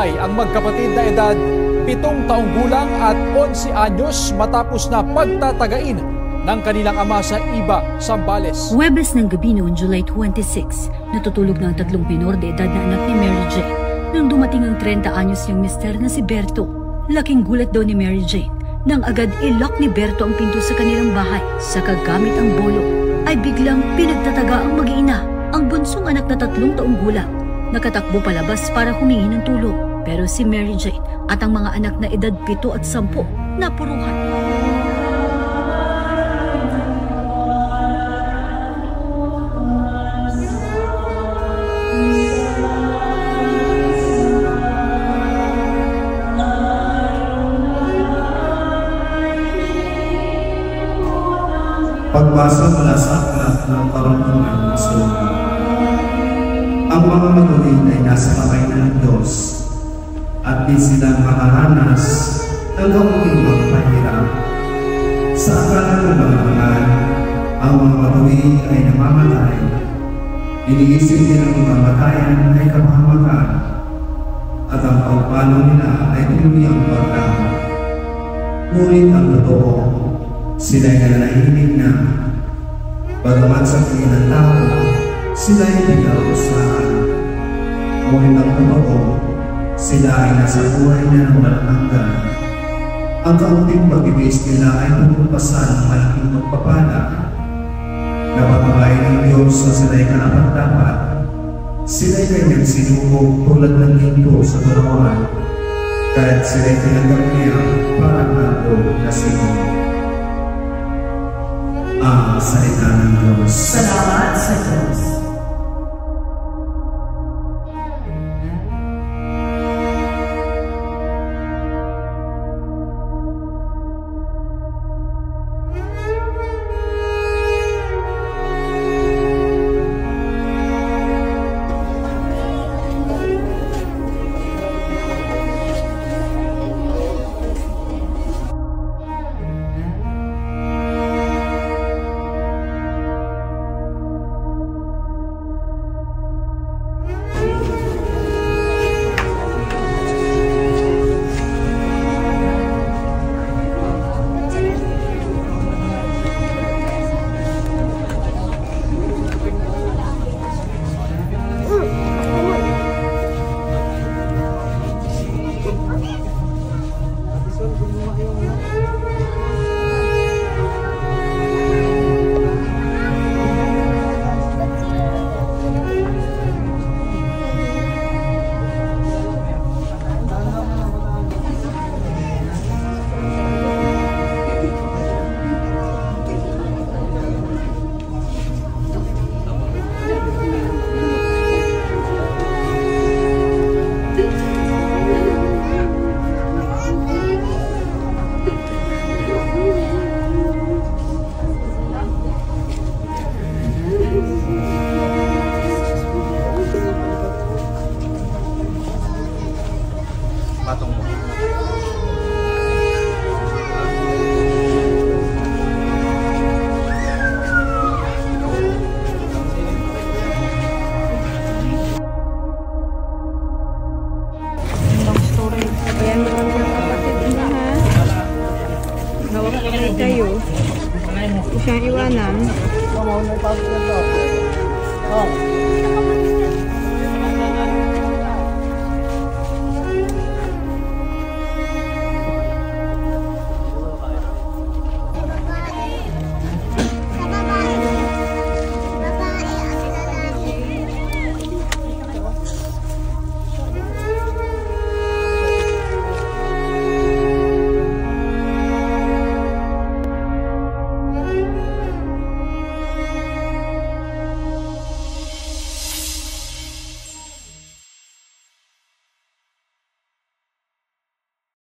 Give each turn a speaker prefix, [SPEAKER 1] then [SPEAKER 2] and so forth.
[SPEAKER 1] nabuhay ang magkapatid na edad 7 taong gulang at 11 anyos matapos na pagtatagain ng kanilang ama sa Iba, Zambales.
[SPEAKER 2] Huwebes ng gabi noong July 26, natutulog ng 3 minor de edad na anak ni Mary Jane nang dumating ang 30 anyos niyang mister na si Berto. Laking gulat daw ni Mary Jane nang agad ilock ni Berto ang pinto sa kanilang bahay. Sa kagamit ang bolo ay biglang pinagtataga ang mag-iina, ang bunsong anak na 3 taong gulang. Nakatakbo palabas para humingi ng tulong. Pero si Mary Jane at ang mga anak na edad 7 at 10 napuruhan.
[SPEAKER 3] Pagbasa mula sa aklat ng Karunungan ng Solomon. Ang mga matuwid ay nasa kamay ng Diyos at di silang makaranas ng gawing mga pahirap. Sa akala ng mga banal, ang mga matuwid ay namamatay. Iniisip nilang kamatayan ay kapahamakan at ang pagpalo nila ay tinuliyang pagdamo. Ngunit ang totoo, sila'y nananahimik na. Bagamat sa tingin ng tao, sila'y pinag-usahan. Ngunit ang totoo, sila ay nasa buhay na ng walang hanggan. Ang kaunting pag-ibig nila ay pumupasan ng malaking pagpapala. Napapagay ng Diyos na sila'y karapat-dapat. Sila'y kanyang sinubog tulad ng linto sa barawan. Kahit sila'y tinanggap niya para nato na sinubog. Ang salita ng Diyos.
[SPEAKER 4] Salamat sa Diyos.
[SPEAKER 5] Kayo. Siyang iwanan.